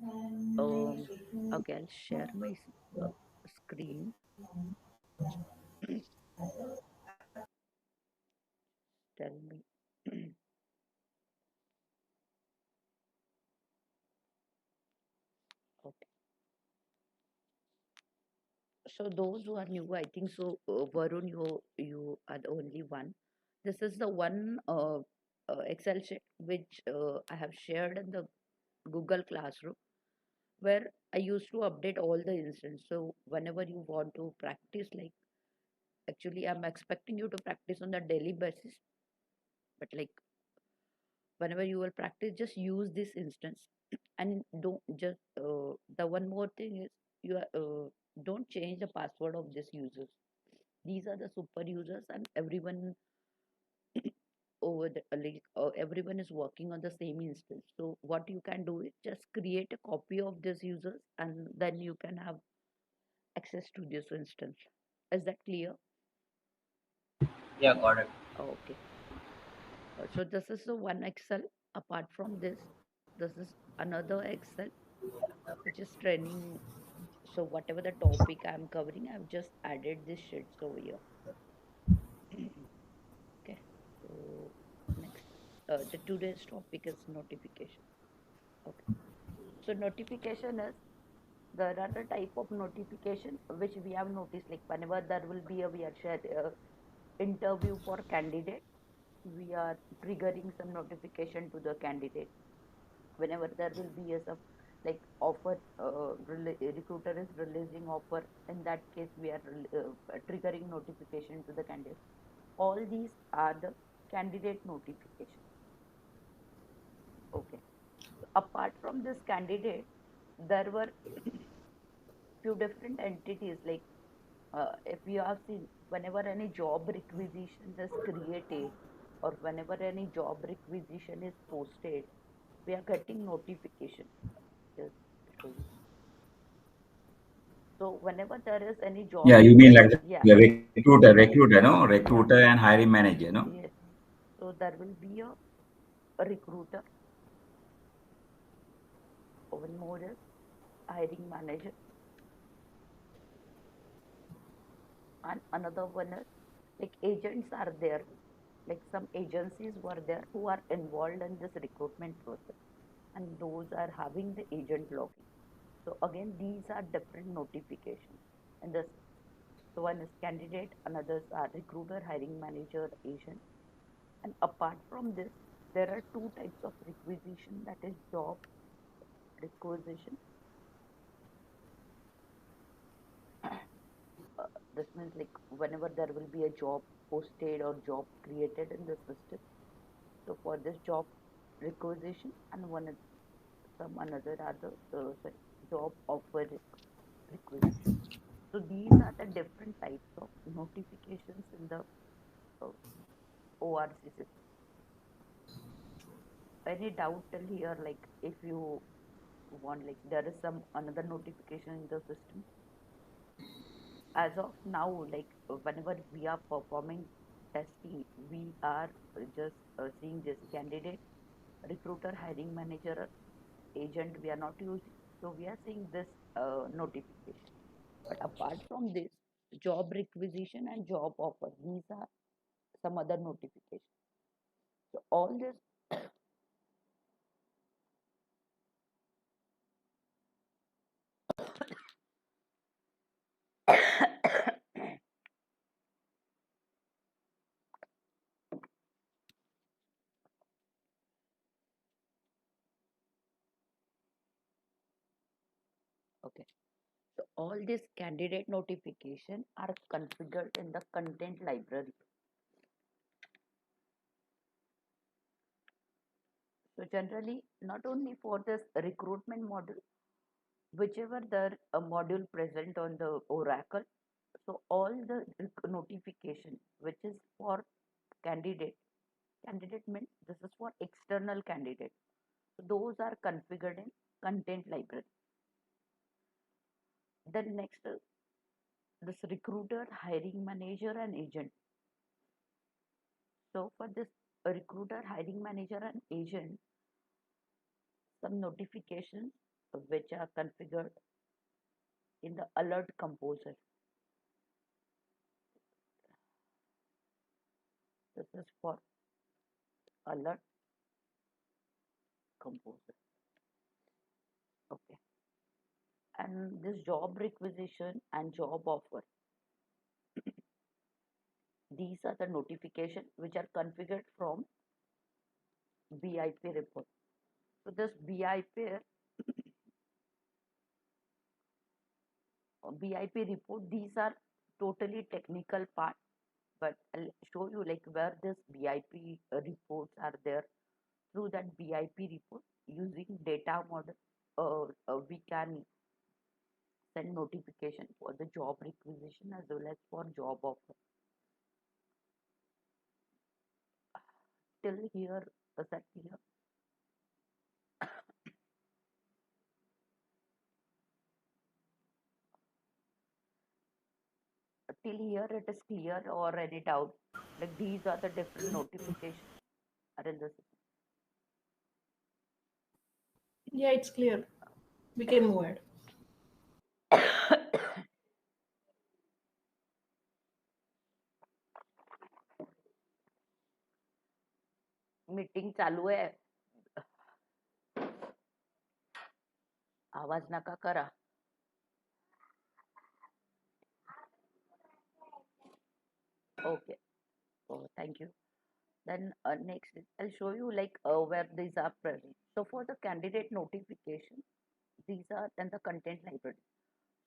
Um, okay, I'll share my screen. Tell me. Okay. So those who are new, I think so. Varun, you are the only one. This is the one Excel sheet which I have shared in the Google Classroom, where I used to update all the instance. So whenever you want to practice, like actually, I'm expecting you to practice on a daily basis, but like whenever you will practice, just use this instance and don't just the one more thing is you don't change the password of this users. These are the super users and everyone over the like everyone is working on the same instance. So what you can do is just create a copy of this users and then you can have access to this instance. Is that clear? Yeah, got it. Okay. So this is the one Excel. Apart from this is another Excel which is training. So whatever the topic I'm covering, I've just added these sheets over here. Okay. So next, the today's topic is notification. Okay. So notification is there are the type of notification which we have noticed like whenever there will be a we are shared interview for candidate, we are triggering some notification to the candidate. Whenever there will be a some like offer recruiter is releasing offer, in that case we are triggering notification to the candidate. All these are the candidate notification. Okay. So apart from this candidate, there were few different entities like if you have seen whenever any job requisition is created or whenever any job requisition is posted, we are getting notification. Just show you. So whenever there is any Yeah, job, you mean like yeah, the recruiter, no? yeah, Recruiter and hiring manager, no? yes. So there will be a recruiter, one more is hiring manager, and another one is like agents are there. Like some agencies were there who are involved in this recruitment process, and those are having the agent login. So again, these are different notifications. And this so one is candidate, another are recruiter, hiring manager, agent. And apart from this, there are two types of requisition that is job requisition. This means like whenever there will be a job posted or job created in the system. So for this job requisition and one is some another are the sorry, job offer requisition. So these are the different types of notifications in the uh, ORC system. Any doubt till here? Like if you want, like there is some another notification in the system. As of now, like whenever we are performing testing, we are just seeing this candidate, recruiter, hiring manager, agent. We are not using, so we are seeing this notification. But apart from this, job requisition and job offer, these are some other notifications. So all this, okay. So all these candidate notification are configured in the content library. So generally, not only for this recruitment module, whichever the module present on the Oracle, so all the notification which is for candidate, candidate means this is for external candidate. So those are configured in content library. Then next, this recruiter, hiring manager, and agent. So for this recruiter, hiring manager, and agent, some notifications. which are configured in the alert composer. This is for alert composer. Okay. And this job requisition and job offer, these are the notifications which are configured from BIP report. So this BIP report, these are totally technical part, but I'll show you like where this BIP reports are there. Through that BIP report, using data model, we can send notification for the job requisition as well as for job offer. Till here, is that clear? Till here it is clear or any doubt? Like these are the different notifications are in the system. Yeah, it's clear. We can move ahead. Meeting चालू आहे, आवाज नका करा. Okay, oh, thank you. Then next, I'll show you like where these are present. So for the candidate notification, these are then the content library.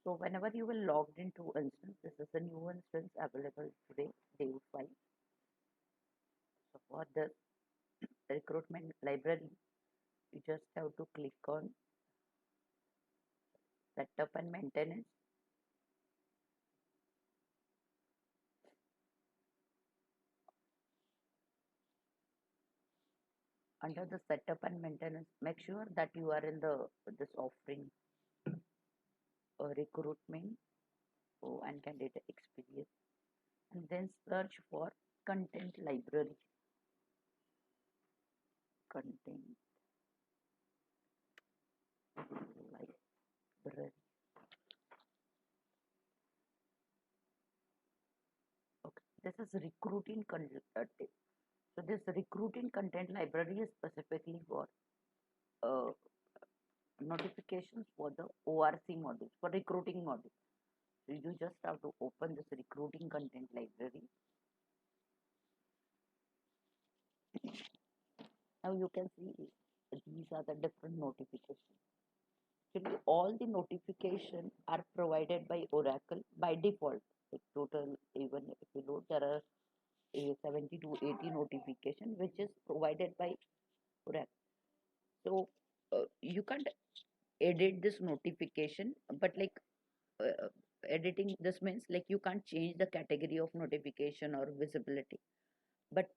So whenever you will logged into instance, this is a new instance available today, day 5. So for the recruitment library, you just have to click on setup and maintenance. Under the setup and maintenance, make sure that you are in the this offering recruitment and candidate experience, and then search for content library. Content library. Okay, this is recruiting content. So this recruiting content library is specifically for uh, notifications for the ORC module, for recruiting module. So you just have to open this recruiting content library. Now you can see these are the different notifications. Actually, all the notifications are provided by Oracle by default. Like total, even if you load, there are 70 to 80 notification which is provided by Oracle. So you can't edit this notification, but like editing this means like you can't change the category of notification or visibility. But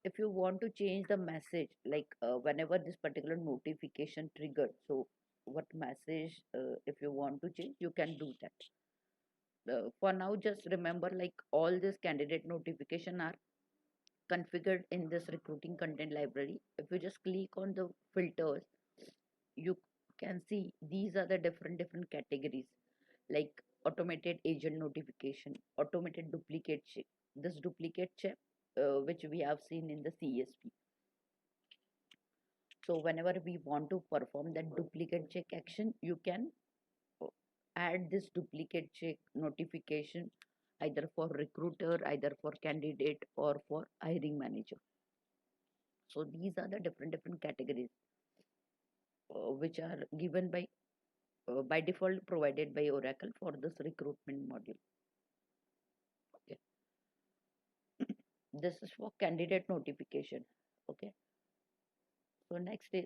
if you want to change the message, like whenever this particular notification triggered, so what message if you want to change, you can do that. For now, just remember like all this candidate notification are configured in this recruiting content library. If you just click on the filters, you can see these are the different categories, like automated agent notification, automated duplicate check. This duplicate check, which we have seen in the CSP. So whenever we want to perform that duplicate check action, you can uh, add this duplicate check notification either for recruiter, either for candidate, or for hiring manager. So these are the different categories which are given by default provided by Oracle for this recruitment module. Okay. This is for candidate notification. Okay. So next is,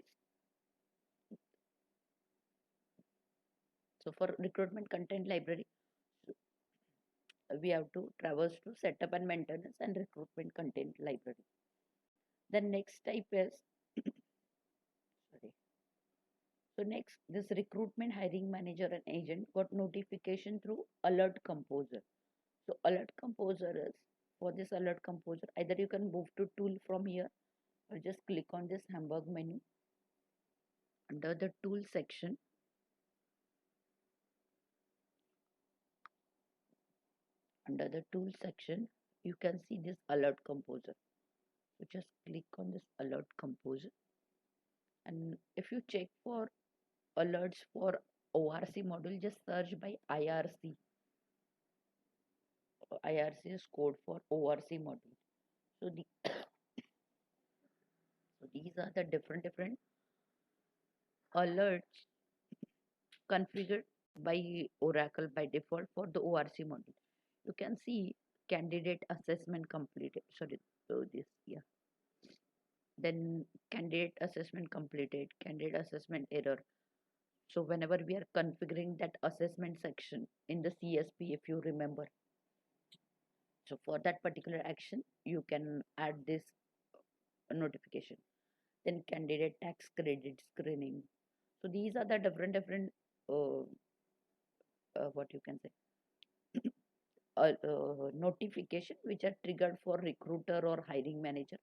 so for recruitment content library, we have to traverse to setup and maintenance and recruitment content library. The next type is sorry. So next, this recruitment hiring manager and agent got notification through alert composer. So alert composer is, for this alert composer, either you can move to tool from here or just click on this hamburg menu. Under the tool section, Under the tool section, you can see this alert composer. So just click on this alert composer, and if you check for alerts for ORC module, just search by IRC. IRC is code for ORC module. So so these are the different alerts configured by Oracle by default for the ORC module. You can see candidate assessment completed. Sorry, so this, yeah. Then candidate assessment completed, candidate assessment error. So whenever we are configuring that assessment section in the CSP, if you remember, so for that particular action, you can add this notification. Then candidate tax credit screening. So these are the different uh, what you can say notification which are triggered for recruiter or hiring manager.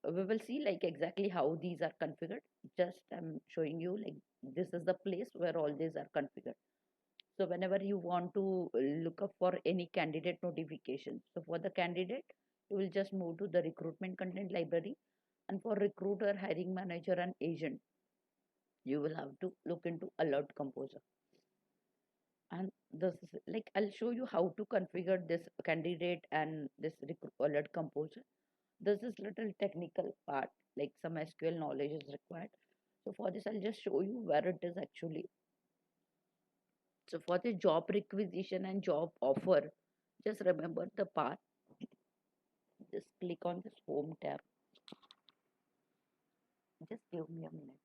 We will see like exactly how these are configured. Just I'm showing you like this is the place where all these are configured. So whenever you want to look up for any candidate notification, so for the candidate, you will just move to the recruitment content library, and for recruiter, hiring manager, and agent, you will have to look into alert composer. And this is like I'll show you how to configure this candidate and this alert composer. This is little technical part, like some SQL knowledge is required. So for this, I'll just show you where it is actually. So for the job requisition and job offer, just remember the path. Just click on this home tab. Just give me a minute.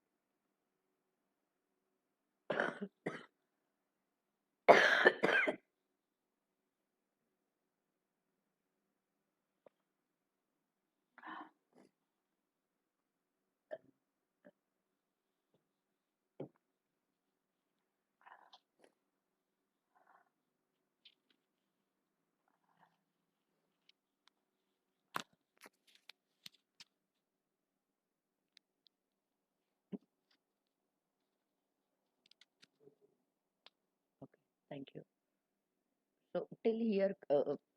Okay, thank you. So till here,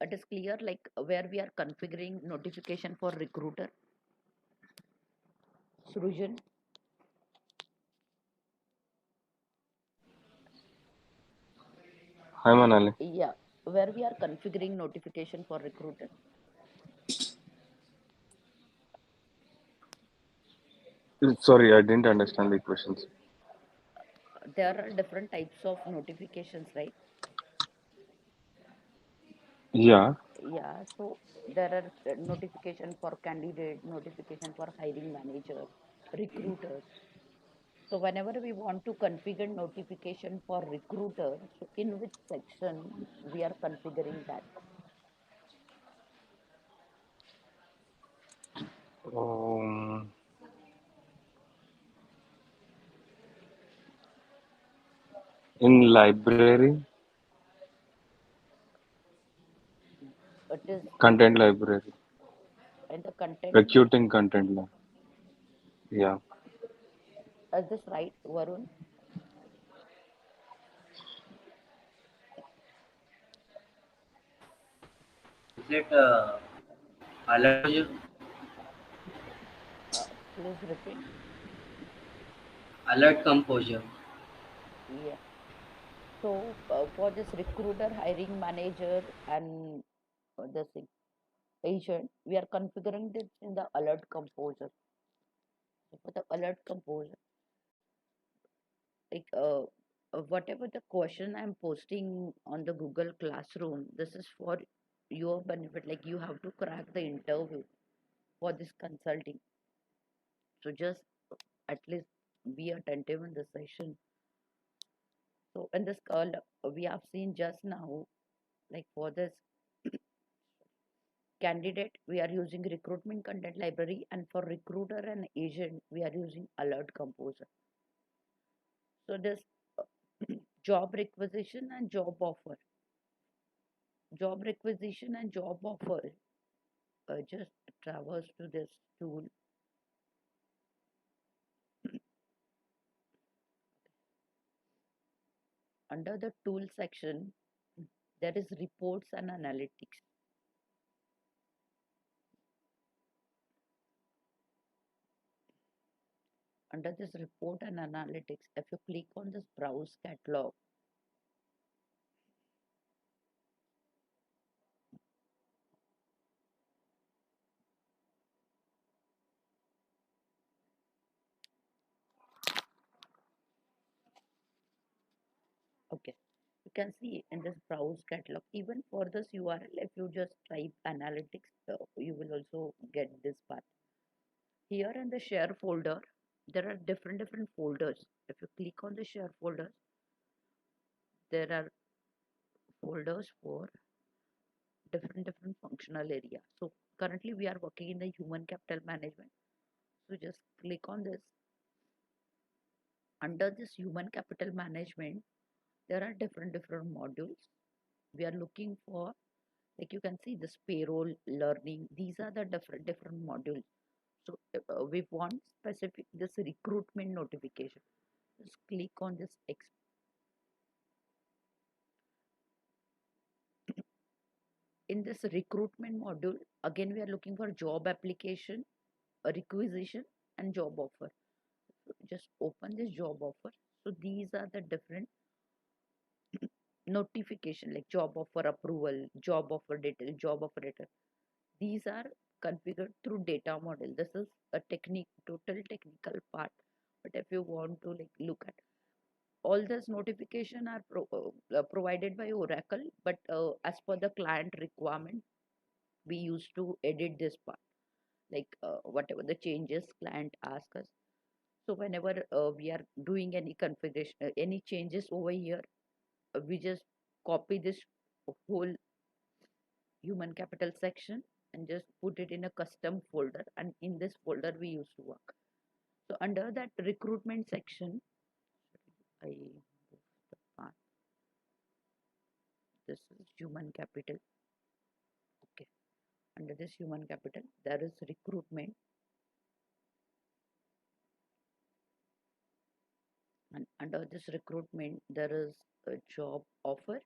it is clear like where we are configuring notification for recruiter. Srujan, Hi, Manali. yeah, where we are configuring notification for recruiter. Sorry, I didn't understand the questions. There are different types of notifications, right? Yeah. Yeah, so there are notification for candidate, notification for hiring manager, recruiter. So whenever we want to configure notification for recruiter, so in which section we are configuring that? Um, in library, It is content library, in the content. recruiting content. Yeah. Is this right, Varun? Is it alert Please repeat. alert composure? Yeah. So for this recruiter, hiring manager, and this thing, agent, we are configuring this in the alert composer. So for the alert composer, like whatever the question I'm posting on the Google Classroom, this is for your benefit. Like you have to crack the interview for this consulting. So just at least be attentive in the session. So in this call, we have seen just now, like for this candidate, we are using recruitment content library, and for recruiter and agent, we are using alert composer. So this job requisition and job offer. Job requisition and job offer. Just traverse to this tool. Under the tool section, There is reports and analytics. Under this report and analytics, if you click on this browse catalog, okay, you can see in this browse catalog, even for this URL, if you just type analytics, you will also get this part. Here in the share folder, there are different folders. If you click on the share folder, there are folders for different functional area. So currently we are working in the human capital management. So just click on this. Under this human capital management, there are different modules. We are looking for, like you can see this payroll, learning. These are the different modules. So we want specific this recruitment notification. Just click on this in this recruitment module. Again, we are looking for job application, a requisition, and job offer. So just open this job offer. So these are the different notification, like job offer approval, job offer detail, job offer detail. These are configured through data model. This is a technique, total technical part. But if you want to like look at all this notification are provided by Oracle, but as per the client requirement, we used to edit this part, like whatever the changes client ask us. So whenever we are doing any configuration, any changes over here, we just copy this whole human capital section and just put it in a custom folder, and in this folder we used to work. So under that recruitment section, I move the path. This is human capital. Okay, under this human capital there is recruitment, and under this recruitment there is a job offer,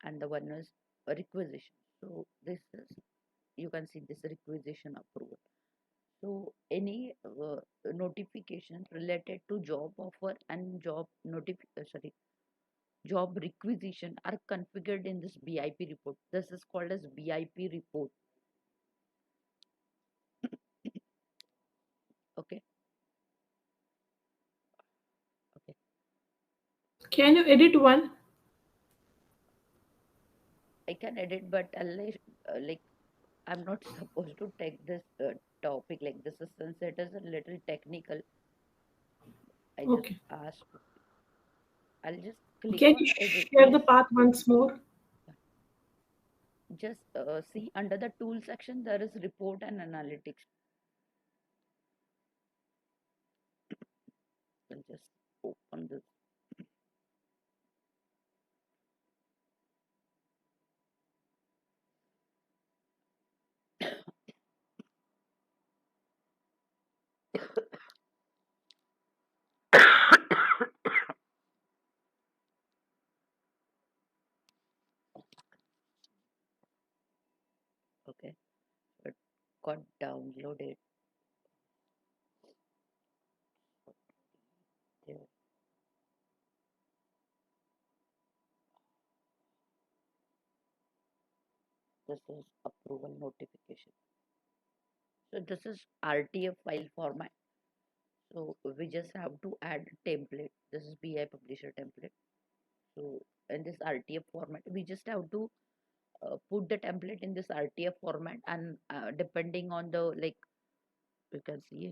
and the one is a requisition. So this is, you can see this requisition approval. So any notifications related to job offer and job requisition are configured in this BIP report. This is called as BIP report. Okay, okay. Can you edit one? I can edit, but unless like I'm not supposed to take this topic like this. Is since it is a little technical, I just Okay. asked. I'll just click Can on you edit. share the path once more? Just see under the tool section there is report and analytics. I'll just open this. Okay, it got downloaded there. This is approval notification. So this is RTF file format. So we just have to add template. This is BI publisher template. So in this RTF format, we just have to put the template in this RTF format, and depending on the like, you can see.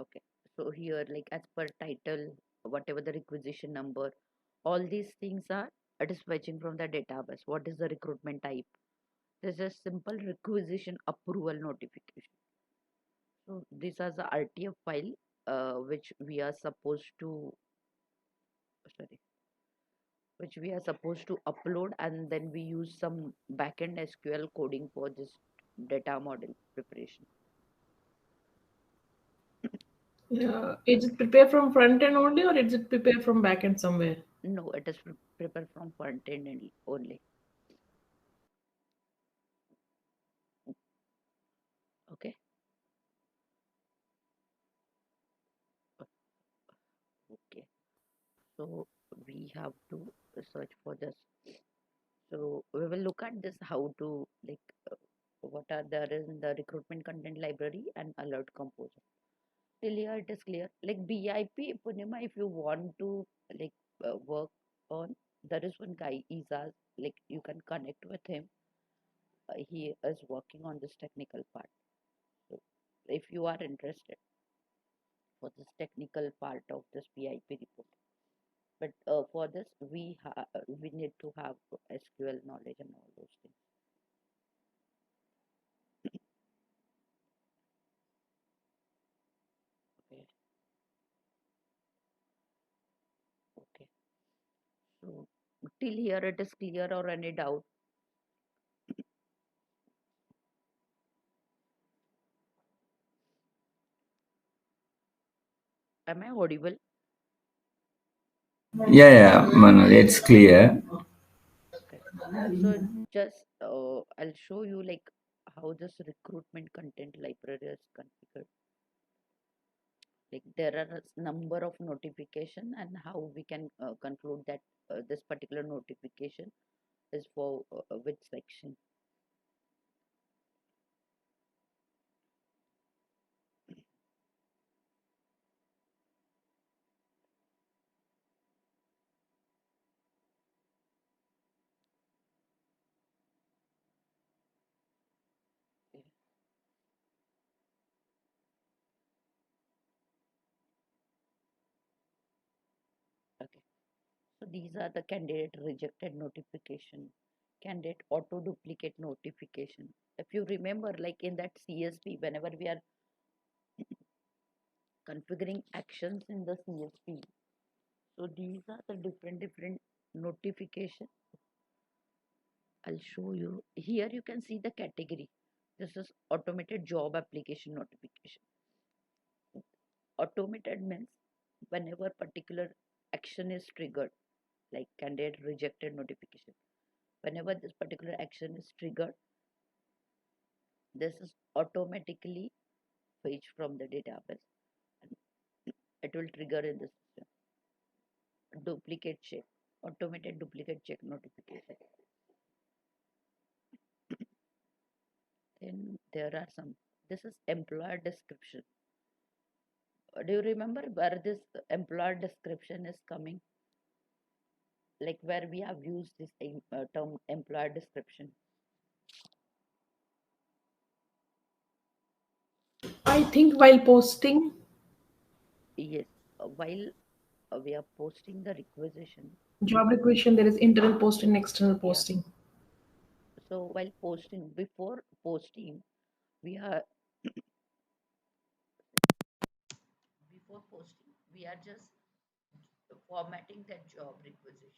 Okay, so here like as per title, whatever the requisition number, all these things are, it is fetching from the database. What is the recruitment type? This is simple requisition approval notification. So these are the RTF file which we are supposed to, sorry, which we are supposed to upload, and then we use some backend SQL coding for this data model preparation. Yeah. Is it prepared from front end only, or is it prepared from back end somewhere? No, it is prepared from front end only. Okay. Okay. So we have to search for this. So we will look at this how to like what are there in the recruitment content library and alert composer. Till here it is clear. Like BIP Punima, if you want to like work on, there is one guy Izaz. Like you can connect with him. He is working on this technical part. So if you are interested for this technical part of this BIP report. But for this, we need to have SQL knowledge and all those things. Okay, okay. So till here it is clear or any doubt? Am I audible? Yeah, yeah, Manoj, it's clear. Okay. So just I'll show you like how this recruitment content library is configured. Like there are a number of notification and how we can conclude that this particular notification is for which section. Okay. Okay. So these are the candidate rejected notification, candidate auto duplicate notification. If you remember, like in that CSP, whenever we are configuring actions in the CSP, so these are the different notification. I'll show you. Here you can see the category. This is automated job application notification. Automated means whenever particular action is triggered, like candidate rejected notification. Whenever this particular action is triggered, this is automatically fetched from the database and it will trigger in the system. Duplicate check, automated duplicate check notification. Then there are some, this is employer description. Do you remember where this employer description is coming? Like where we have used this term employer description. I think while posting. Yes, while we are posting the requisition. Job requisition, there is internal posting and external Yeah. posting. So while posting, before posting, we are before posting, we are just formatting that job requisition.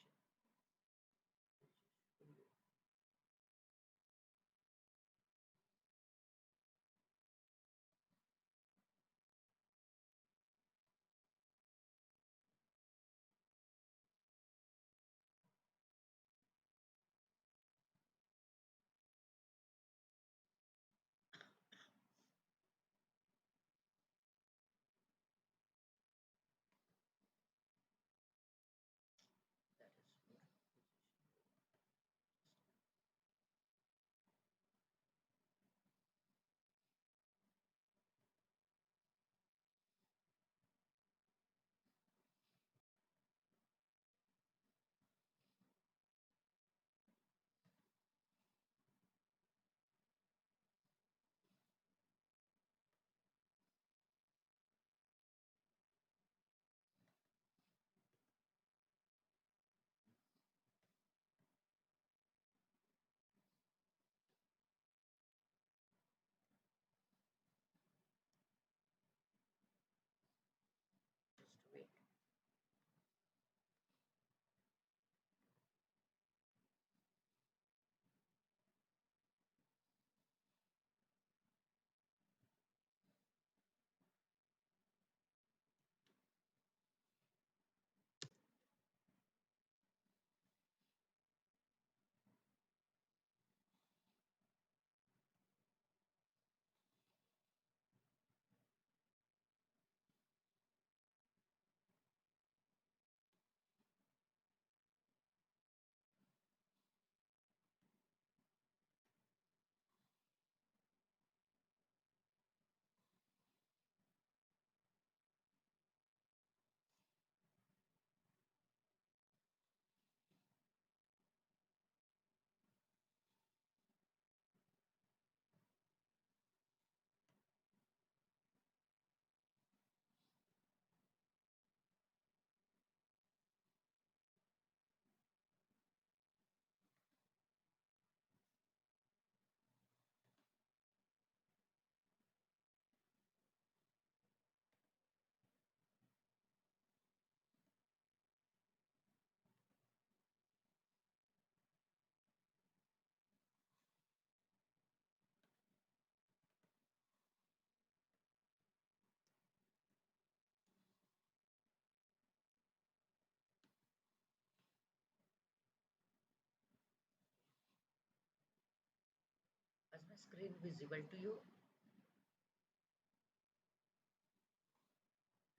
screen visible to you?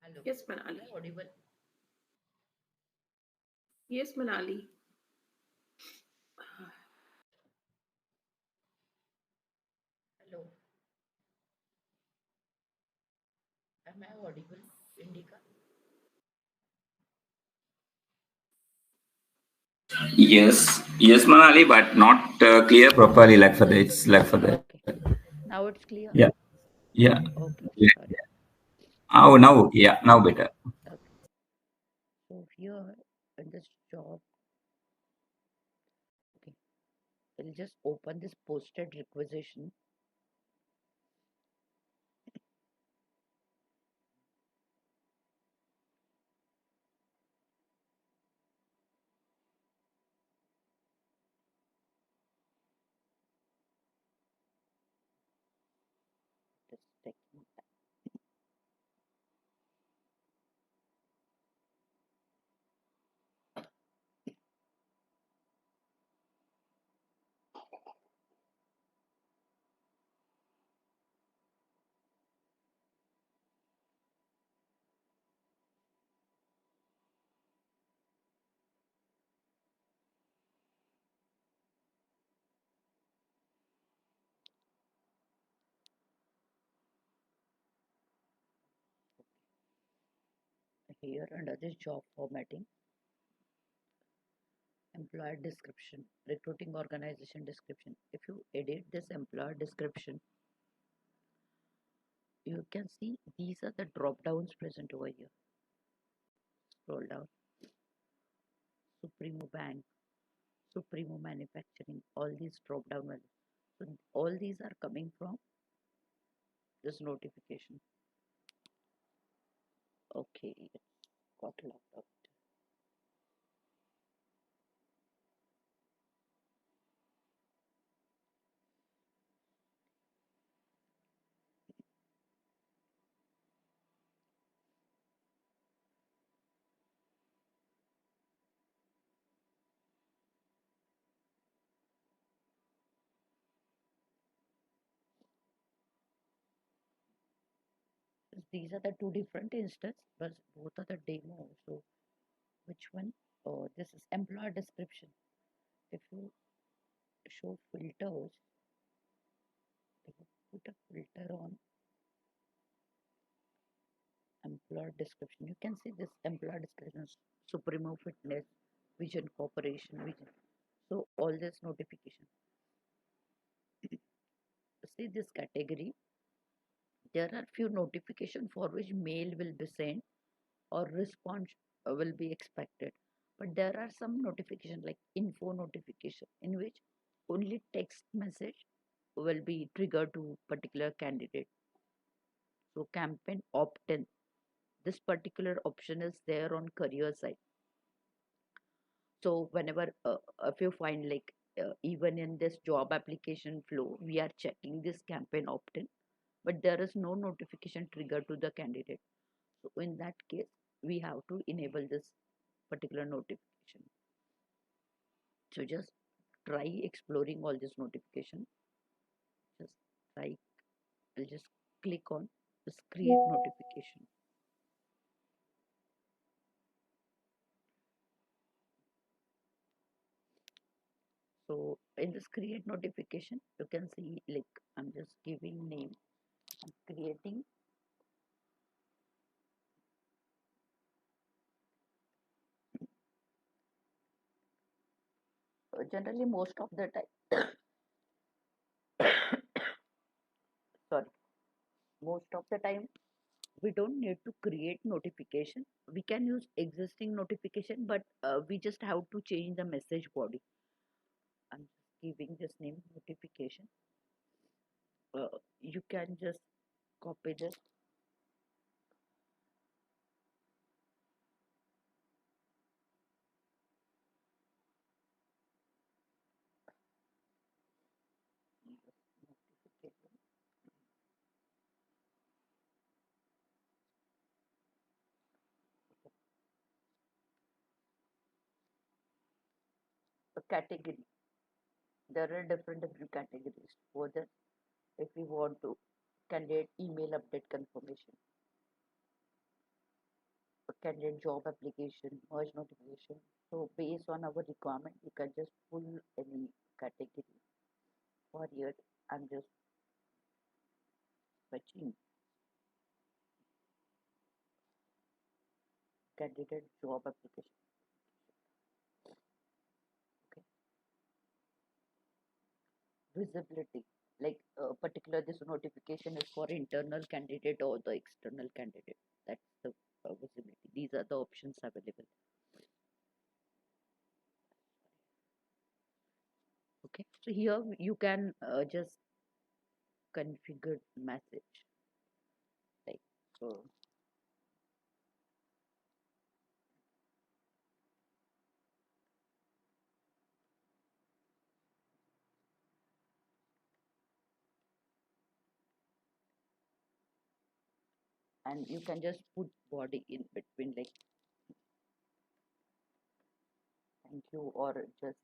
Hello. Yes, Am Manali. I audible? Yes, Manali. Hello. Am I audible, Indica? Yes, yes, Manali, but not clear properly. Like for the, it's like for the. Okay. Now it's clear? Yeah, yeah. Okay. Yeah. Sorry. Oh, now, yeah, now better. Okay. So here in this job, okay, we'll just open this posted requisition. Just taking here under this job formatting, employer description, recruiting organization description. If you edit this employer description, you can see these are the drop downs present over here. Scroll down. Supremo Bank, Supremo Manufacturing, all these drop down values. So all these are coming from this notification. Okay, it got logged out. These are the two different instances, but both are the demo. So which one? Oh, this is employer description. If you show filters, if you put a filter on employer description, you can see this employer description, Supremo Fitness, Vision Corporation, Vision. So all this notification. See this category. There are few notification for which mail will be sent or response will be expected. But there are some notification like info notification in which only text message will be triggered to particular candidate. So campaign opt-in, this particular option is there on career side. So whenever if you find like even in this job application flow, we are checking this campaign opt-in, but there is no notification trigger to the candidate. So in that case, we have to enable this particular notification. So just try exploring all this notification. Just try, I'll just click on this create notification. So in this create notification, you can see like I'm just giving name, I'm creating. Generally, most of the time, sorry, most of the time we don't need to create notification. We can use existing notification, but we just have to change the message body. I'm just giving this name notification. You can just copy this. Notification. A category. There are different categories for this. if we want to candidate email update confirmation, candidate job application, merge notification. So based on our requirement, you can just pull any category. For here, I'm just fetching candidate job application. Okay, visibility. Like particular this notification is for internal candidate or the external candidate. That's the visibility. These are the options available. Okay, so here you can just configure message like and you can just put body in between like thank you or just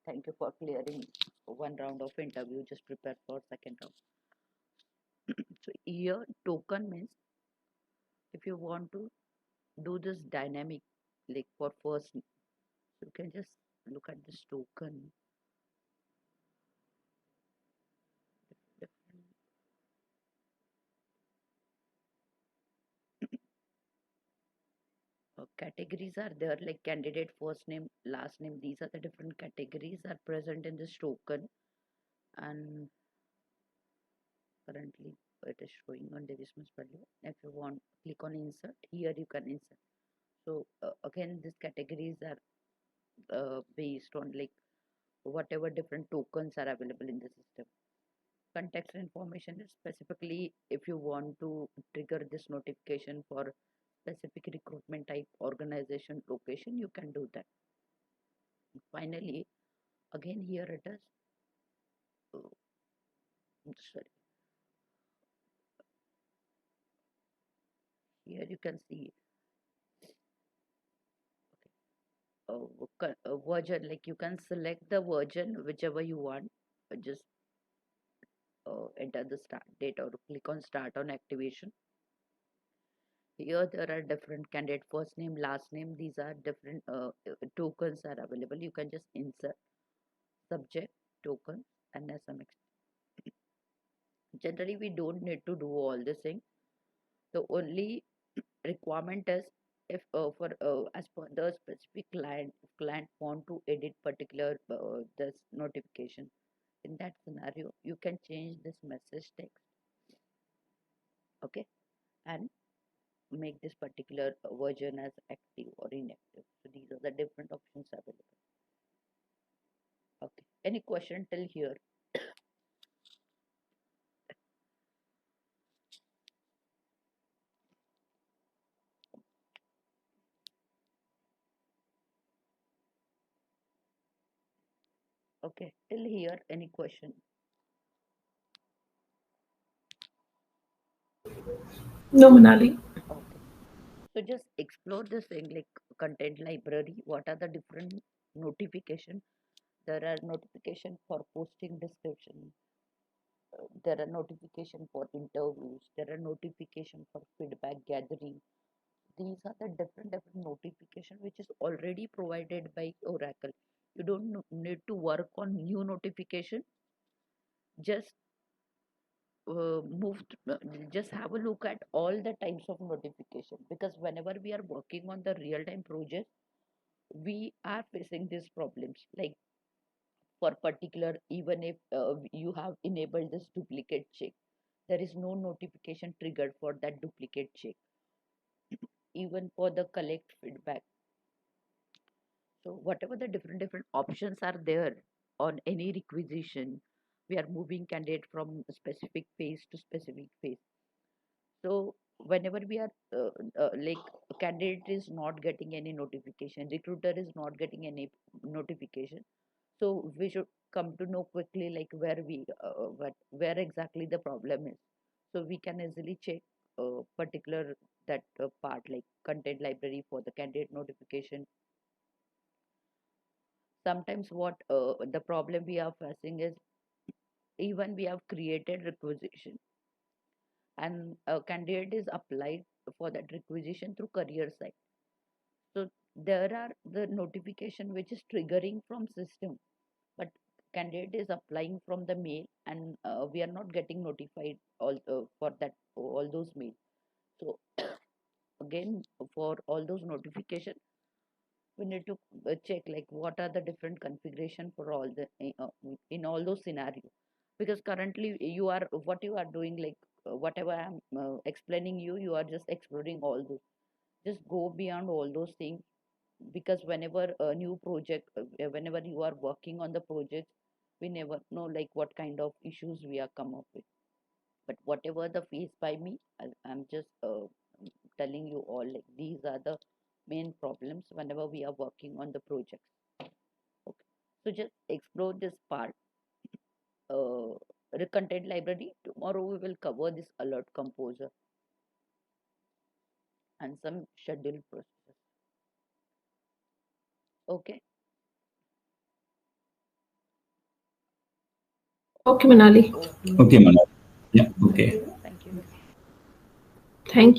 thank you for clearing one round of interview, just prepare for second round. So here token means if you want to do this dynamic like for first, you can just look at this token. Different categories are there like candidate first name, last name. These are the different categories are present in this token, and currently it is showing on Division's value. If you want, click on insert. Here you can insert. So again, these categories are based on like whatever different tokens are available in the system. Context information is specifically if you want to trigger this notification for specific recruitment type, organization, location, you can do that. Finally, again here it is. Sorry. Here you can see version, like you can select the version whichever you want. Just enter the start date or click on start on activation. Here there are different candidate first name, last name. These are different tokens are available. You can just insert subject token and SMS. Generally, we don't need to do all this thing. The only requirement is if for as per the specific client, if client want to edit particular this notification, in that scenario you can change this message text, okay, and make this particular version as active or inactive. So these are the different options available. Okay, any question till here? Okay, till here any question? No, Manali. Okay, so just explore this thing like content library. What are the different notification? There are notification for posting description, there are notification for interviews, there are notification for feedback gathering. These are the different notification which is already provided by Oracle. You don't need to work on new notification. Just just have a look at all the types of notification, because whenever we are working on the real time project, we are facing these problems like for particular, even if you have enabled this duplicate check, there is no notification triggered for that duplicate check, even for the collect feedback. So whatever the different options are there on any requisition, we are moving candidate from specific phase to specific phase. So whenever we are like candidate is not getting any notification, recruiter is not getting any notification, so we should come to know quickly like where exactly the problem is, so we can easily check particular that part like content library for the candidate notification. Sometimes what the problem we are facing is even we have created requisition and a candidate is applied for that requisition through career site. So there are the notification which is triggering from system, but candidate is applying from the mail and we are not getting notified all for that all those mail. So again, for all those notification, we need to check like what are the different configuration for all the in all those scenarios, because currently you are what you are doing like whatever I'm explaining you are just exploring all those. Just go beyond all those things, because whenever a new project whenever you are working on the project, we never know like what kind of issues we are come up with. But whatever the faced by me, I'm just telling you all like these are the main problems whenever we are working on the project. Okay, so just explore this part. The content library, tomorrow we will cover this alert composer and some schedule processes. Okay, Okay, Manali. okay, Okay, Manal. Yeah, okay. thank you. Thank you.